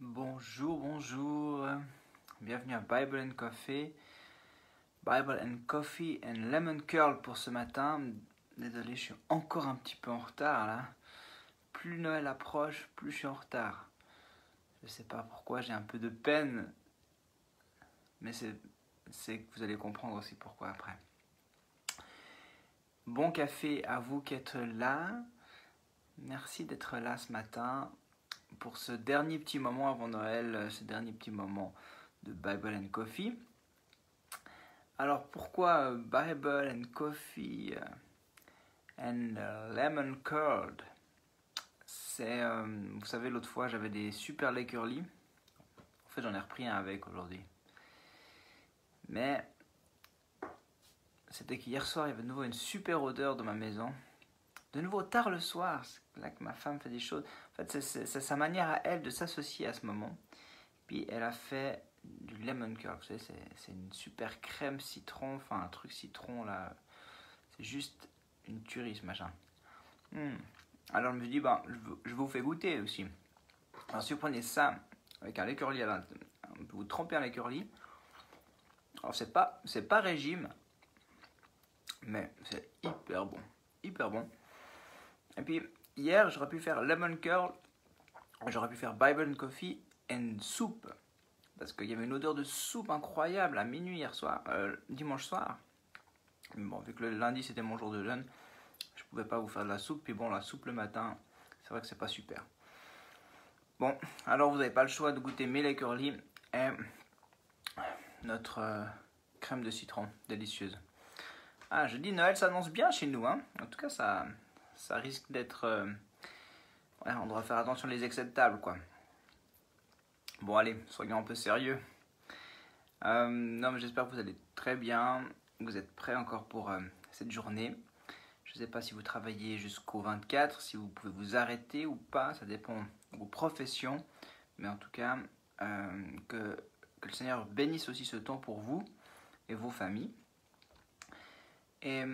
Bonjour, bonjour. Bienvenue à Bible and Coffee. Bible and Coffee and Lemon Curl pour ce matin. Désolé, je suis encore un petit peu en retard là. Plus Noël approche, plus je suis en retard. Je sais pas pourquoi, j'ai un peu de peine. Mais c'est que vous allez comprendre aussi pourquoi après. Bon café à vous qui êtes là. Merci d'être là ce matin pour ce dernier petit moment avant Noël, ce dernier petit moment de Bible and Coffee. Alors pourquoi Bible and Coffee and Lemon Curd? C'est, vous savez, l'autre fois j'avais des super lait curly. En fait j'en ai repris un avec aujourd'hui. Mais c'était qu'hier soir il y avait de nouveau une super odeur dans ma maison. De nouveau tard le soir, c'est là que ma femme fait des choses. En fait c'est sa manière à elle de s'associer à ce moment. Puis elle a fait du lemon curd, vous savez, c'est une super crème citron, enfin un truc citron là. C'est juste une tuerie ce machin. Alors je me dis, je vous fais goûter aussi. Alors si vous prenez ça avec un lait curly à l'intérieur, vous trempez un lait curly. Alors c'est pas régime, mais c'est hyper bon. Hyper bon. Et puis hier j'aurais pu faire lemon curl, j'aurais pu faire Bible and Coffee and soup. Parce qu'il y avait une odeur de soupe incroyable à minuit hier soir, dimanche soir. Mais bon, vu que le lundi c'était mon jour de jeûne, je pouvais pas vous faire de la soupe. Puis bon, la soupe le matin, c'est vrai que c'est pas super. Bon, alors vous n'avez pas le choix de goûter mes laits curly et notre crème de citron délicieuse. Ah, je dis Noël s'annonce bien chez nous, hein. En tout cas, ça risque d'être... ouais, on devra faire attention les excès de table, quoi. Bon, allez, soyons un peu sérieux. Non, mais j'espère que vous allez très bien. Vous êtes prêts encore pour cette journée. Je ne sais pas si vous travaillez jusqu'au 24, si vous pouvez vous arrêter ou pas. Ça dépend de vos professions. Mais en tout cas, que le Seigneur bénisse aussi ce temps pour vous et vos familles. Et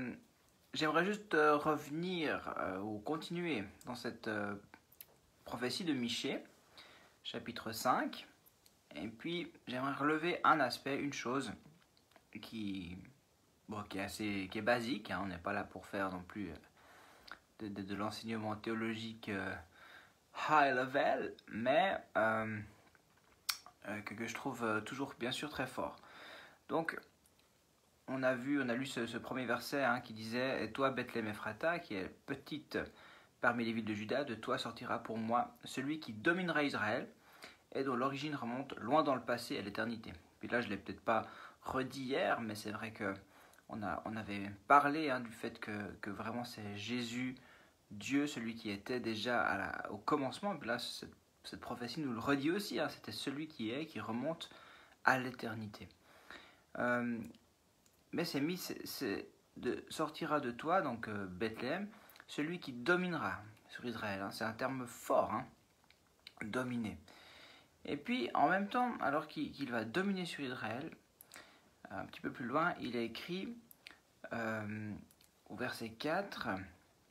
j'aimerais juste revenir ou continuer dans cette prophétie de Michée, chapitre 5. Et puis, j'aimerais relever un aspect, une chose qui est basique. Hein, on n'est pas là pour faire non plus de l'enseignement théologique high level, mais que je trouve toujours bien sûr très fort. Donc, on a lu ce premier verset hein, qui disait « Et toi, Bethléem Ephrata, qui est petite parmi les villes de Juda, de toi sortira pour moi celui qui dominera Israël, et dont l'origine remonte loin dans le passé à l'éternité. » Puis là, je ne l'ai peut-être pas redit hier, mais c'est vrai qu'on avait parlé hein, du fait que vraiment c'est Jésus, Dieu, celui qui était déjà au commencement. Et puis là, cette prophétie nous le redit aussi, hein, c'était celui qui est, qui remonte à l'éternité. Mais sortira de toi, donc Bethléem, celui qui dominera sur Israël. Hein, c'est un terme fort, hein, dominer. Et puis, en même temps, alors qu'il va dominer sur Israël, un petit peu plus loin, il est écrit au verset 4,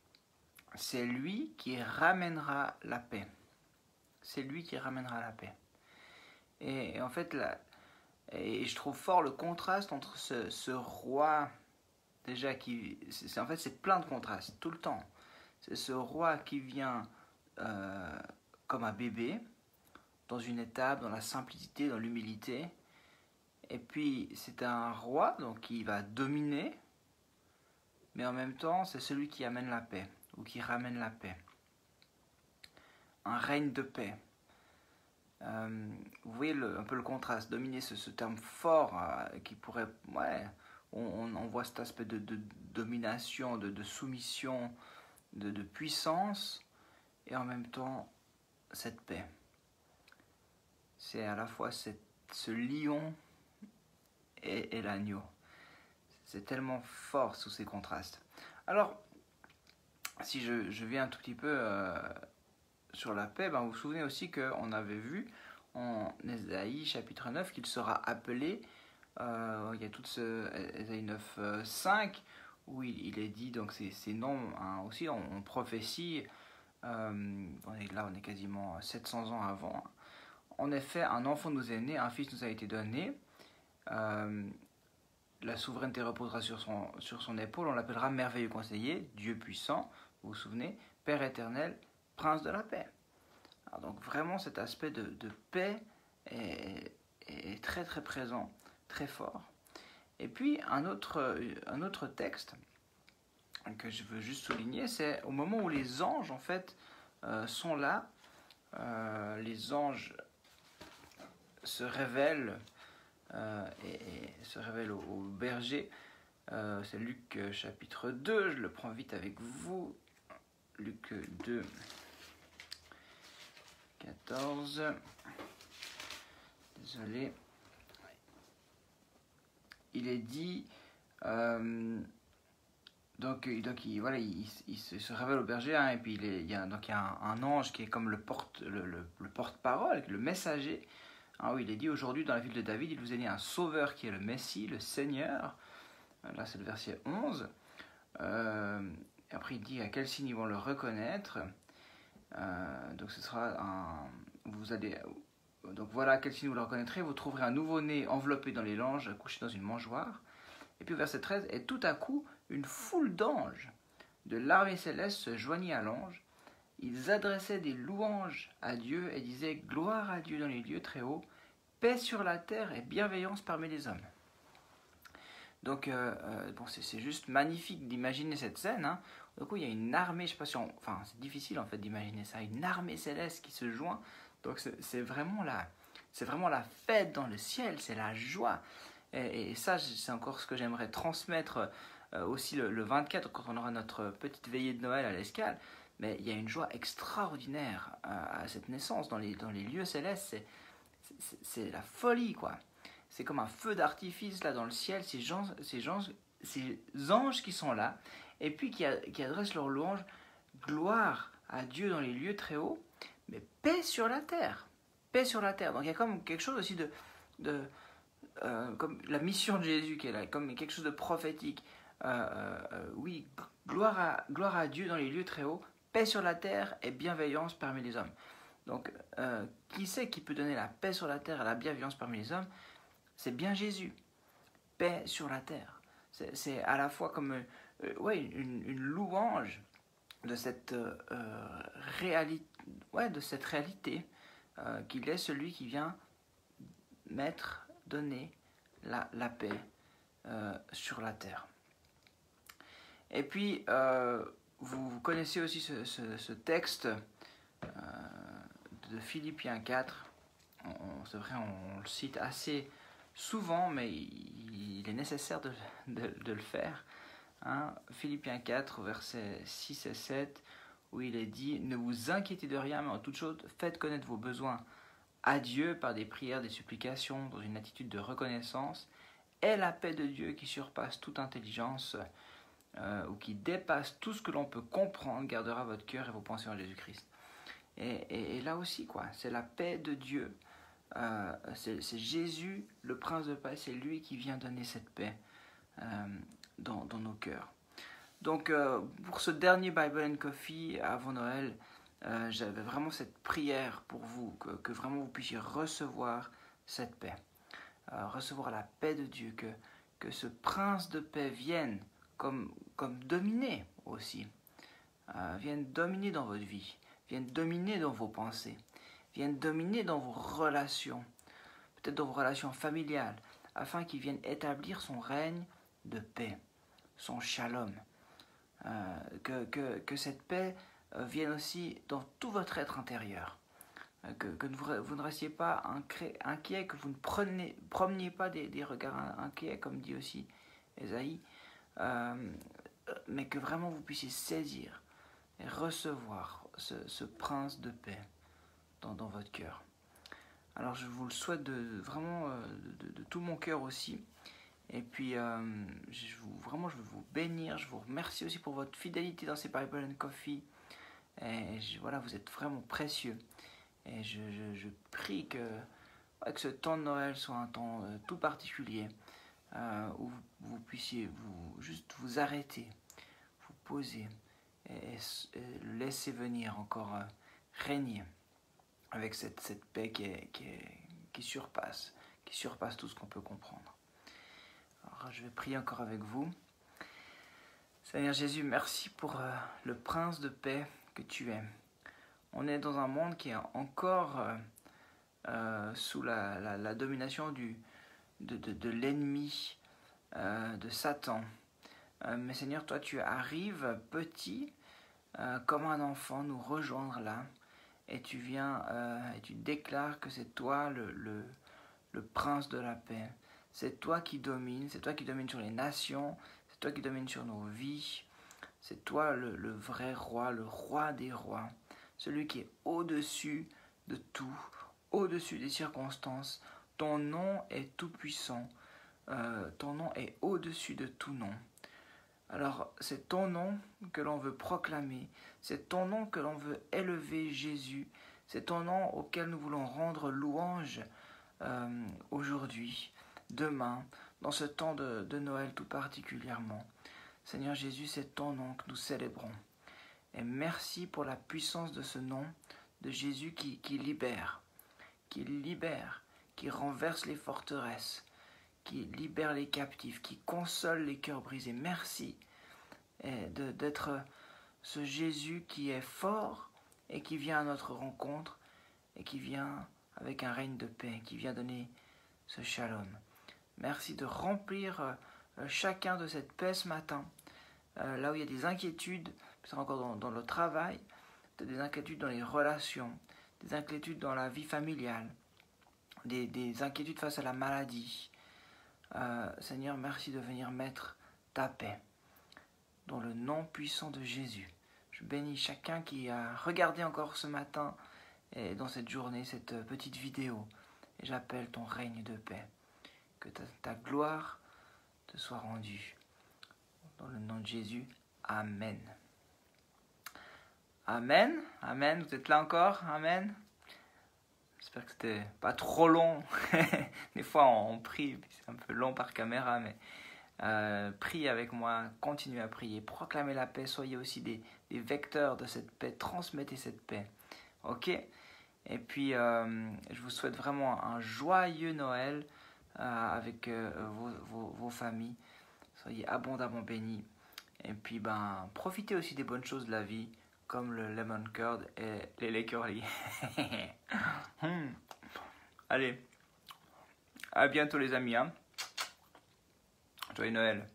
« C'est lui qui ramènera la paix. » C'est lui qui ramènera la paix. Et en fait, et je trouve fort le contraste entre ce roi, déjà, en fait, c'est plein de contrastes, tout le temps. C'est ce roi qui vient comme un bébé, dans une étape, dans la simplicité, dans l'humilité. Et puis c'est un roi donc qui va dominer, mais en même temps c'est celui qui amène la paix, ou qui ramène la paix. Un règne de paix. Vous voyez un peu le contraste, dominer, ce terme fort qui pourrait... Ouais, on voit cet aspect de domination, de soumission, de puissance, et en même temps cette paix. C'est à la fois ce lion et l'agneau. C'est tellement fort sous ces contrastes. Alors, si je viens un tout petit peu sur la paix, vous vous souvenez aussi qu'on avait vu en Ésaïe chapitre 9 qu'il sera appelé, il y a tout ce Ésaïe 9, 5, où il est dit, donc ces noms hein, aussi, on prophétie, on est quasiment 700 ans avant, En effet, un enfant nous est né, un fils nous a été donné. La souveraineté reposera sur son épaule. On l'appellera merveilleux conseiller, Dieu puissant, vous vous souvenez, Père éternel, Prince de la paix. Alors donc vraiment cet aspect de paix est très très présent, très fort. Et puis un autre texte que je veux juste souligner, c'est au moment où les anges en fait sont là, les anges se révèlent et se révèlent au berger. C'est Luc chapitre 2, je le prends vite avec vous. Luc 2, 14. Désolé. Il est dit, donc il se révèle au berger, hein, et puis il y a un ange qui est comme le porte-parole, le messager. Hein, où il est dit, aujourd'hui dans la ville de David, il vous est né un sauveur qui est le Messie, le Seigneur. Là c'est le verset 11. Et après il dit à quel signe ils vont le reconnaître. Donc ce sera donc voilà, quel signe vous le reconnaîtrez, vous trouverez un nouveau-né enveloppé dans les langes, couché dans une mangeoire. Et puis verset 13, et tout à coup, une foule d'anges de l'armée céleste se joignit à l'ange. Ils adressaient des louanges à Dieu et disaient gloire à Dieu dans les lieux très hauts, paix sur la terre et bienveillance parmi les hommes. Donc bon, c'est juste magnifique d'imaginer cette scène. Hein. Du coup, il y a une armée, je sais pas si enfin c'est difficile en fait d'imaginer ça, une armée céleste qui se joint. Donc c'est vraiment la fête dans le ciel, c'est la joie. Et ça, c'est encore ce que j'aimerais transmettre aussi le 24, quand on aura notre petite veillée de Noël à l'Escale. Mais il y a une joie extraordinaire à cette naissance dans les lieux célestes. C'est la folie, quoi. C'est comme un feu d'artifice là dans le ciel, ces anges qui sont là, et puis qui adressent leur louange, gloire à Dieu dans les lieux très hauts, mais paix sur la terre. Paix sur la terre. Donc il y a comme quelque chose aussi comme la mission de Jésus qui est là, comme quelque chose de prophétique. Oui, gloire à Dieu dans les lieux très hauts, paix sur la terre et bienveillance parmi les hommes. Donc, qui c'est qui peut donner la paix sur la terre et la bienveillance parmi les hommes? C'est bien Jésus. Paix sur la terre. C'est à la fois comme une louange de cette réalité, qu'il est celui qui vient donner la paix sur la terre. Et puis, vous connaissez aussi ce texte de Philippiens 4. C'est vrai, on le cite assez souvent, mais il est nécessaire de le faire. Hein. Philippiens 4, versets 6 et 7, où il est dit « Ne vous inquiétez de rien, mais en toute chose, faites connaître vos besoins à Dieu par des prières, des supplications, dans une attitude de reconnaissance, et la paix de Dieu qui surpasse toute intelligence ou qui dépasse tout ce que l'on peut comprendre, gardera votre cœur et vos pensées en Jésus-Christ. » Et là aussi, quoi, c'est la paix de Dieu. C'est Jésus, le Prince de paix, c'est lui qui vient donner cette paix dans nos cœurs. Donc, pour ce dernier Bible and Coffee avant Noël, j'avais vraiment cette prière pour vous, que vraiment vous puissiez recevoir cette paix, recevoir la paix de Dieu, que ce Prince de paix vienne comme dominer aussi, vienne dominer dans votre vie, vienne dominer dans vos pensées, vienne dominer dans vos relations, peut-être dans vos relations familiales, afin qu'il vienne établir son règne de paix, son shalom. Que cette paix vienne aussi dans tout votre être intérieur. Que vous ne restiez pas inquiet, que vous ne promeniez pas des regards inquiets, comme dit aussi Ésaïe, mais que vraiment vous puissiez saisir et recevoir ce prince de paix dans votre cœur. Alors je vous le souhaite vraiment de tout mon cœur aussi. Et puis je veux vous bénir, je vous remercie aussi pour votre fidélité dans ces Bible and Coffee. Et voilà, vous êtes vraiment précieux. Et je prie que ce temps de Noël soit un temps tout particulier, où vous puissiez juste vous arrêter, vous poser et laisser venir encore régner avec cette paix qui surpasse tout ce qu'on peut comprendre. Alors, je vais prier encore avec vous. Seigneur Jésus, merci pour le prince de paix que tu es. On est dans un monde qui est encore sous la domination de l'ennemi, de Satan. Mais Seigneur, toi tu arrives petit, comme un enfant, nous rejoindre là. Et tu viens et tu déclares que c'est toi le prince de la paix. C'est toi qui domines sur les nations, c'est toi qui domines sur nos vies. C'est toi le vrai roi, le roi des rois. Celui qui est au-dessus de tout, au-dessus des circonstances. Ton nom est tout puissant. Ton nom est au-dessus de tout nom. Alors, c'est ton nom que l'on veut proclamer. C'est ton nom que l'on veut élever, Jésus. C'est ton nom auquel nous voulons rendre louange aujourd'hui, demain, dans ce temps de Noël tout particulièrement. Seigneur Jésus, c'est ton nom que nous célébrons. Et merci pour la puissance de ce nom de Jésus qui libère, qui renverse les forteresses, qui libère les captifs, qui console les cœurs brisés. Merci d'être ce Jésus qui est fort et qui vient à notre rencontre et qui vient avec un règne de paix, qui vient donner ce shalom. Merci de remplir chacun de cette paix ce matin. Là où il y a des inquiétudes, peut-être encore dans le travail, peut-être des inquiétudes dans les relations, des inquiétudes dans la vie familiale, des inquiétudes face à la maladie. Seigneur, merci de venir mettre ta paix dans le nom puissant de Jésus. Je bénis chacun qui a regardé encore ce matin et dans cette journée cette petite vidéo. Et j'appelle ton règne de paix. Que ta gloire te soit rendue. Dans le nom de Jésus, Amen. Amen, Amen, vous êtes là encore, Amen. J'espère que c'était pas trop long. Des fois on prie, c'est un peu long par caméra, mais priez avec moi, continuez à prier, proclamez la paix, soyez aussi des vecteurs de cette paix, transmettez cette paix. Ok? Et puis je vous souhaite vraiment un joyeux Noël avec vos familles. Soyez abondamment bénis. Et puis, profitez aussi des bonnes choses de la vie, comme le lemon curd et les lait curly. Allez, à bientôt les amis. Joyeux Noël.